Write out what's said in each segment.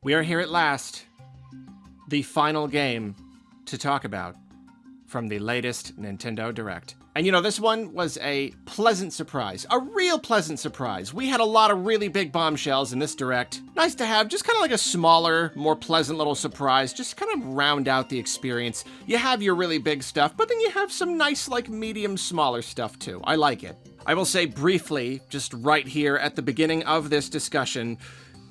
We are here at last. The final game to talk about from the latest Nintendo Direct. And you know, this one was a pleasant surprise. A real pleasant surprise. We had a lot of really big bombshells in this Direct. Nice to have just kind of like a smaller, more pleasant little surprise. Just kind of round out the experience. You have your really big stuff, but then you have some nice, like, medium, smaller stuff too. I like it. I will say briefly, just right here at the beginning of this discussion,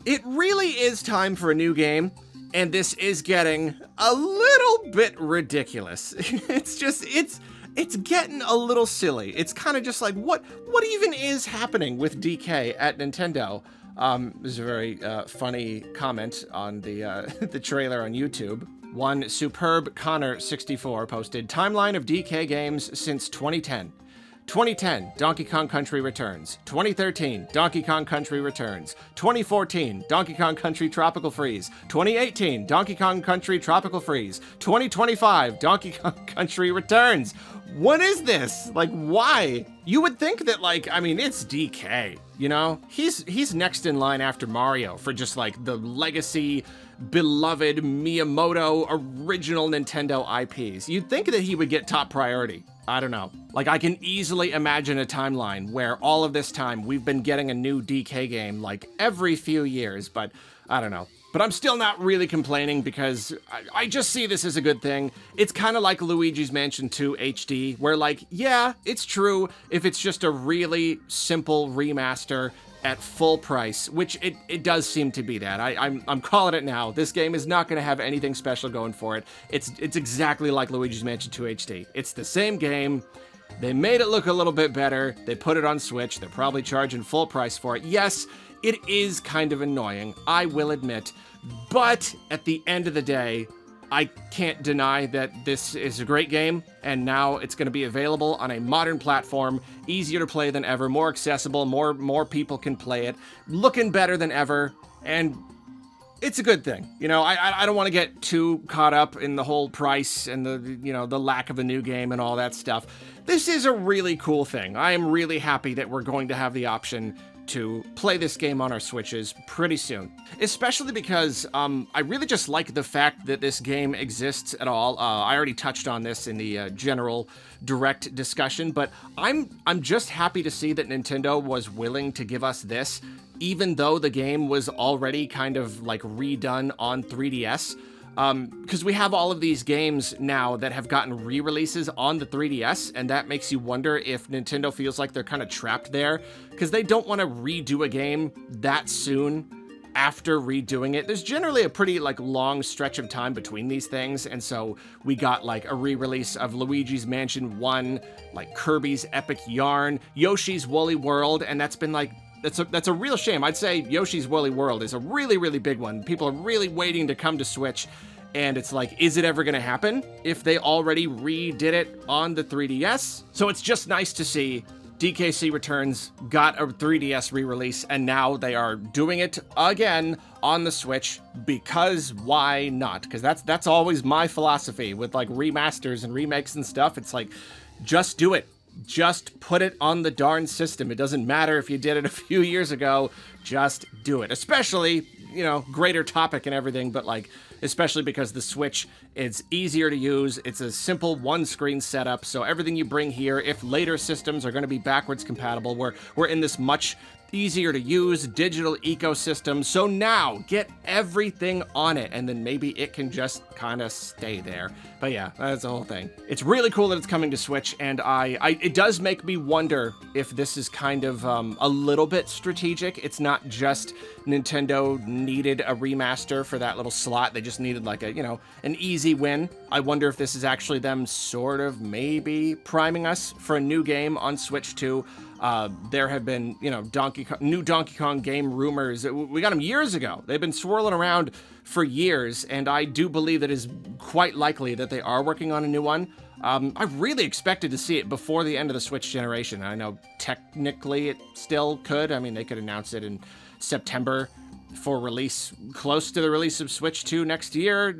it really is time for a new game, and this is getting a little bit ridiculous. It's getting a little silly. It's kind of just like, what even is happening with DK at Nintendo? There's a very funny comment on the the trailer on YouTube. One superb Connor64 posted, timeline of DK games since 2010. 2010, Donkey Kong Country Returns. 2013, Donkey Kong Country Returns. 2014, Donkey Kong Country Tropical Freeze. 2018, Donkey Kong Country Tropical Freeze. 2025, Donkey Kong Country Returns. What is this? Like, why? You would think that, like, I mean, it's DK, you know? He's next in line after Mario for just, like, the legacy, beloved Miyamoto original Nintendo IPs. You'd think that he would get top priority. I don't know. Like, I can easily imagine a timeline where all of this time we've been getting a new DK game, like, every few years, but I don't know. But I'm still not really complaining because I just see this as a good thing. It's kind of like Luigi's Mansion 2 HD, where, like, yeah, it's true if it's just a really simple remaster at full price, which it does seem to be that. I'm calling it now. This game is not going to have anything special going for it. It's exactly like Luigi's Mansion 2 HD. It's the same game. They made it look a little bit better. They put it on Switch. They're probably charging full price for it. Yes, it is kind of annoying, I will admit. But at the end of the day, I can't deny that this is a great game, and now it's going to be available on a modern platform, easier to play than ever, more accessible, more people can play it, looking better than ever, and it's a good thing. You know, I don't want to get too caught up in the whole price and the lack of a new game and all that stuff. This is a really cool thing. I am really happy that we're going to have the option to play this game on our Switches pretty soon. Especially because I really just like the fact that this game exists at all. I already touched on this in the general Direct discussion, but I'm just happy to see that Nintendo was willing to give us this, even though the game was already kind of like redone on 3DS. Because we have all of these games now that have gotten re-releases on the 3DS, and that makes you wonder if Nintendo feels like they're kind of trapped there, because they don't want to redo a game that soon after redoing it. There's generally a pretty, like, long stretch of time between these things, and so we got, like, a re-release of Luigi's Mansion 1, like, Kirby's Epic Yarn, Yoshi's Woolly World, and that's been, like, that's a real shame. I'd say Yoshi's Woolly World is a really, really big one. People are really waiting to come to Switch, and it's like, is it ever going to happen if they already redid it on the 3DS? So it's just nice to see DKC Returns got a 3DS re-release, and now they are doing it again on the Switch, because why not? Because that's always my philosophy with, like, remasters and remakes and stuff. It's like, just do it. Just put it on the darn system. It doesn't matter if you did it a few years ago. Just do it. Especially, you know, greater topic and everything, but, like, especially because the Switch is easier to use. It's a simple one-screen setup, so everything you bring here, if later systems are going to be backwards compatible, we're in this much easier to use digital ecosystem. So now get everything on it, and then maybe it can just kind of stay there. But yeah, that's the whole thing. It's really cool that it's coming to Switch, and it does make me wonder if this is kind of a little bit strategic. It's not just Nintendo needed a remaster for that little slot. They just needed, like, a, you know, an easy win. I wonder if this is actually them sort of maybe priming us for a new game on Switch 2. There have been, you know, new Donkey Kong game rumors. We got them years ago. They've been swirling around for years, and I do believe it is quite likely that they are working on a new one. I really expected to see it before the end of the Switch generation. I know technically it still could. I mean, they could announce it in September for release, close to the release of Switch 2 next year.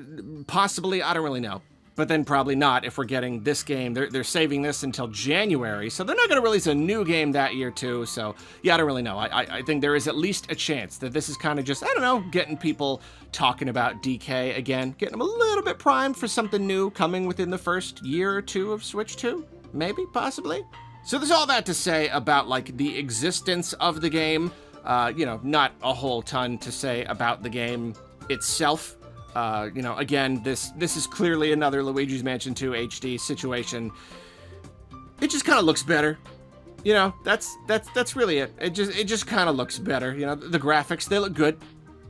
Possibly, I don't really know. but then probably not if we're getting this game. They're saving this until January, so they're not going to release a new game that year too. So yeah, I don't really know. I think there is at least a chance that this is kind of just, I don't know, getting people talking about DK again, getting them a little bit primed for something new coming within the first year or two of Switch 2, maybe, possibly. So there's all that to say about like the existence of the game. You know, not a whole ton to say about the game itself. You know, again, this is clearly another Luigi's Mansion 2 HD situation. It just kind of looks better. You know, that's really it. It just kind of looks better. You know, the graphics, they look good.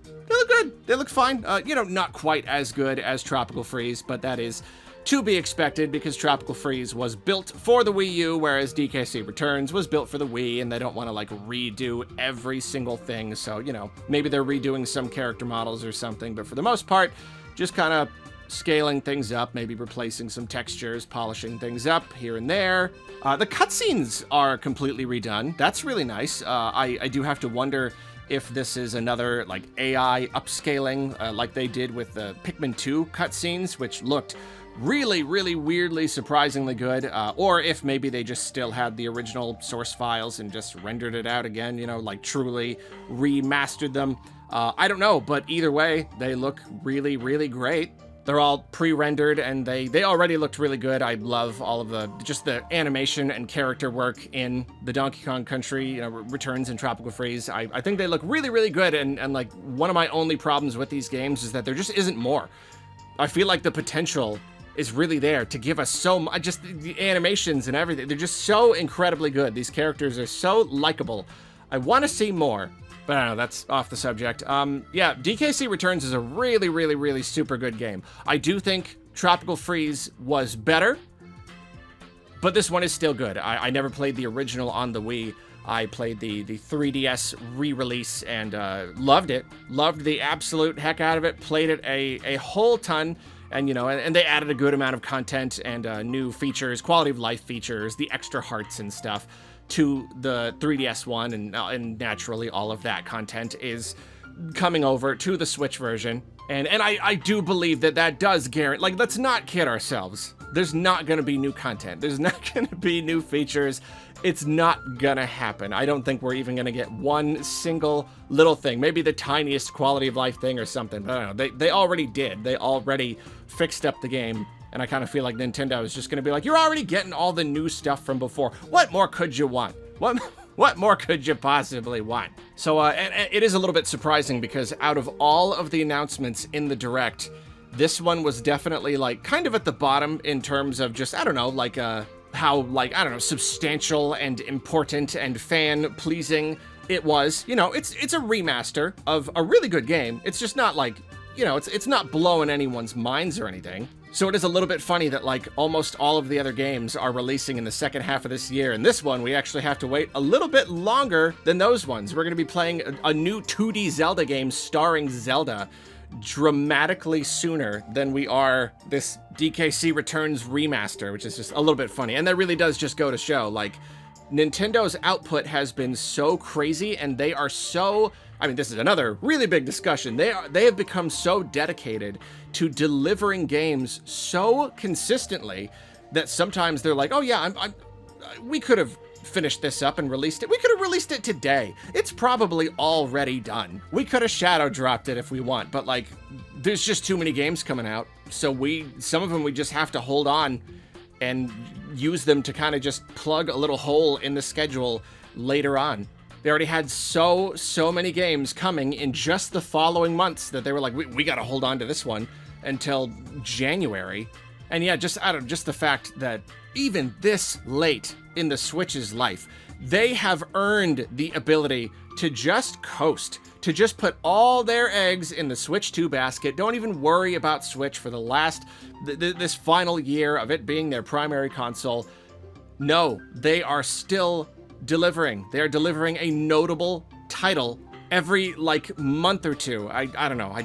They look good. They look fine. You know, not quite as good as Tropical Freeze, but that is to be expected because Tropical Freeze was built for the Wii U, whereas DKC Returns was built for the Wii, and they don't want to like redo every single thing. So, you know, maybe they're redoing some character models or something, but for the most part, just kind of scaling things up, maybe replacing some textures, polishing things up here and there. The cutscenes are completely redone. That's really nice. I do have to wonder if this is another like AI upscaling like they did with the Pikmin 2 cutscenes, which looked really, really weirdly, surprisingly good, or if maybe they just still had the original source files and just rendered it out again, you know, like truly remastered them. I don't know, but either way, they look really, really great. They're all pre-rendered and they already looked really good. I love all of the animation and character work in the Donkey Kong Country, you know, Returns and Tropical Freeze. I think they look really, really good, and like one of my only problems with these games is that there just isn't more. I feel like the potential is really there to give us so much, just the animations and everything. They're just so incredibly good. These characters are so likable. I want to see more, but I don't know, that's off the subject. Yeah, DKC Returns is a really, really, really super good game. I do think Tropical Freeze was better, but this one is still good. I never played the original on the Wii. I played the 3DS re-release and loved it. Loved the absolute heck out of it. Played it a whole ton. And, you know, and they added a good amount of content and new features, quality of life features, the extra hearts and stuff to the 3DS one. And naturally, all of that content is coming over to the Switch version. And I do believe that does guarantee, like, let's not kid ourselves. There's not going to be new content. There's not going to be new features. It's not gonna happen. I don't think we're even gonna get one single little thing, maybe the tiniest quality of life thing or something, but I don't know. They already did. They already fixed up the game, and I kind of feel like Nintendo is just gonna be like, you're already getting all the new stuff from before. What more could you want? What more could you possibly want? So, and it is a little bit surprising because out of all of the announcements in the Direct, this one was definitely like kind of at the bottom in terms of just, I don't know, like how, like, I don't know, substantial and important and fan-pleasing it was. You know, it's a remaster of a really good game. It's just not like, you know, it's not blowing anyone's minds or anything. So it is a little bit funny that, like, almost all of the other games are releasing in the second half of this year, and this one, we actually have to wait a little bit longer than those ones. We're going to be playing a new 2D Zelda game starring Zelda dramatically sooner than we are this DKC Returns remaster, which is just a little bit funny. And that really does just go to show, like, Nintendo's output has been so crazy, and they are so, I mean, this is another really big discussion. They have become so dedicated to delivering games so consistently that sometimes they're like, oh yeah, we could have finished this up and released it. We could have released it today. It's probably already done. We could have shadow dropped it if we want, but like, there's just too many games coming out. So some of them we just have to hold on and use them to kind of just plug a little hole in the schedule later on. They already had so many games coming in just the following months that they were like, we got to hold on to this one until January. And yeah, just the fact that even this late in the Switch's life, they have earned the ability to just coast, to just put all their eggs in the Switch 2 basket. Don't even worry about Switch for the last, this final year of it being their primary console. No, they are still delivering. They're delivering a notable title every, like, month or two. I don't know.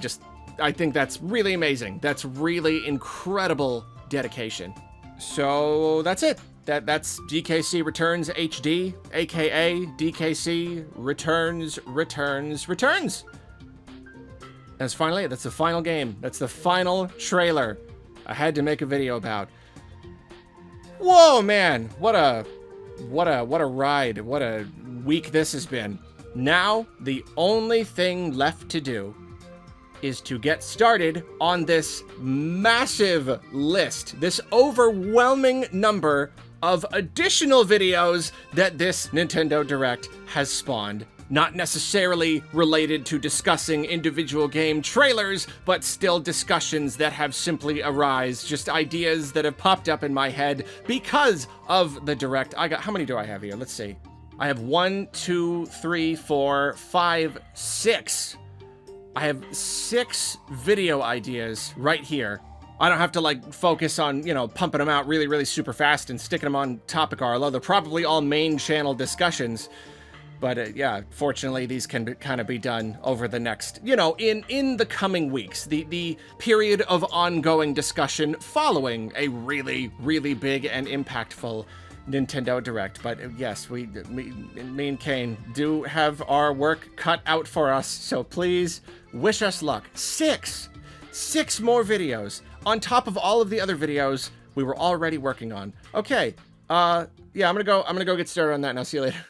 I think that's really amazing. That's really incredible dedication. So that's it. That's DKC Returns HD, aka DKC Returns. That's finally it. That's the final game. That's the final trailer I had to make a video about. Whoa, man, what a ride, what a week this has been. Now, the only thing left to do is to get started on this massive list, this overwhelming number of additional videos that this Nintendo Direct has spawned. Not necessarily related to discussing individual game trailers, but still discussions that have simply arisen, just ideas that have popped up in my head because of the Direct. How many do I have here? Let's see. I have 1, 2, 3, 4, 5, 6. I have 6 video ideas right here. I don't have to like focus on, you know, pumping them out really, really super fast and sticking them on topic, although they're probably all main channel discussions. But yeah, fortunately, these can kind of be done over the next, you know, in the coming weeks, the period of ongoing discussion following a really, really big and impactful Nintendo Direct. But yes, me and Kane do have our work cut out for us, so please wish us luck. 6 more videos on top of all of the other videos we were already working on. Okay, yeah, I'm gonna go get started on that, and I'll see you later.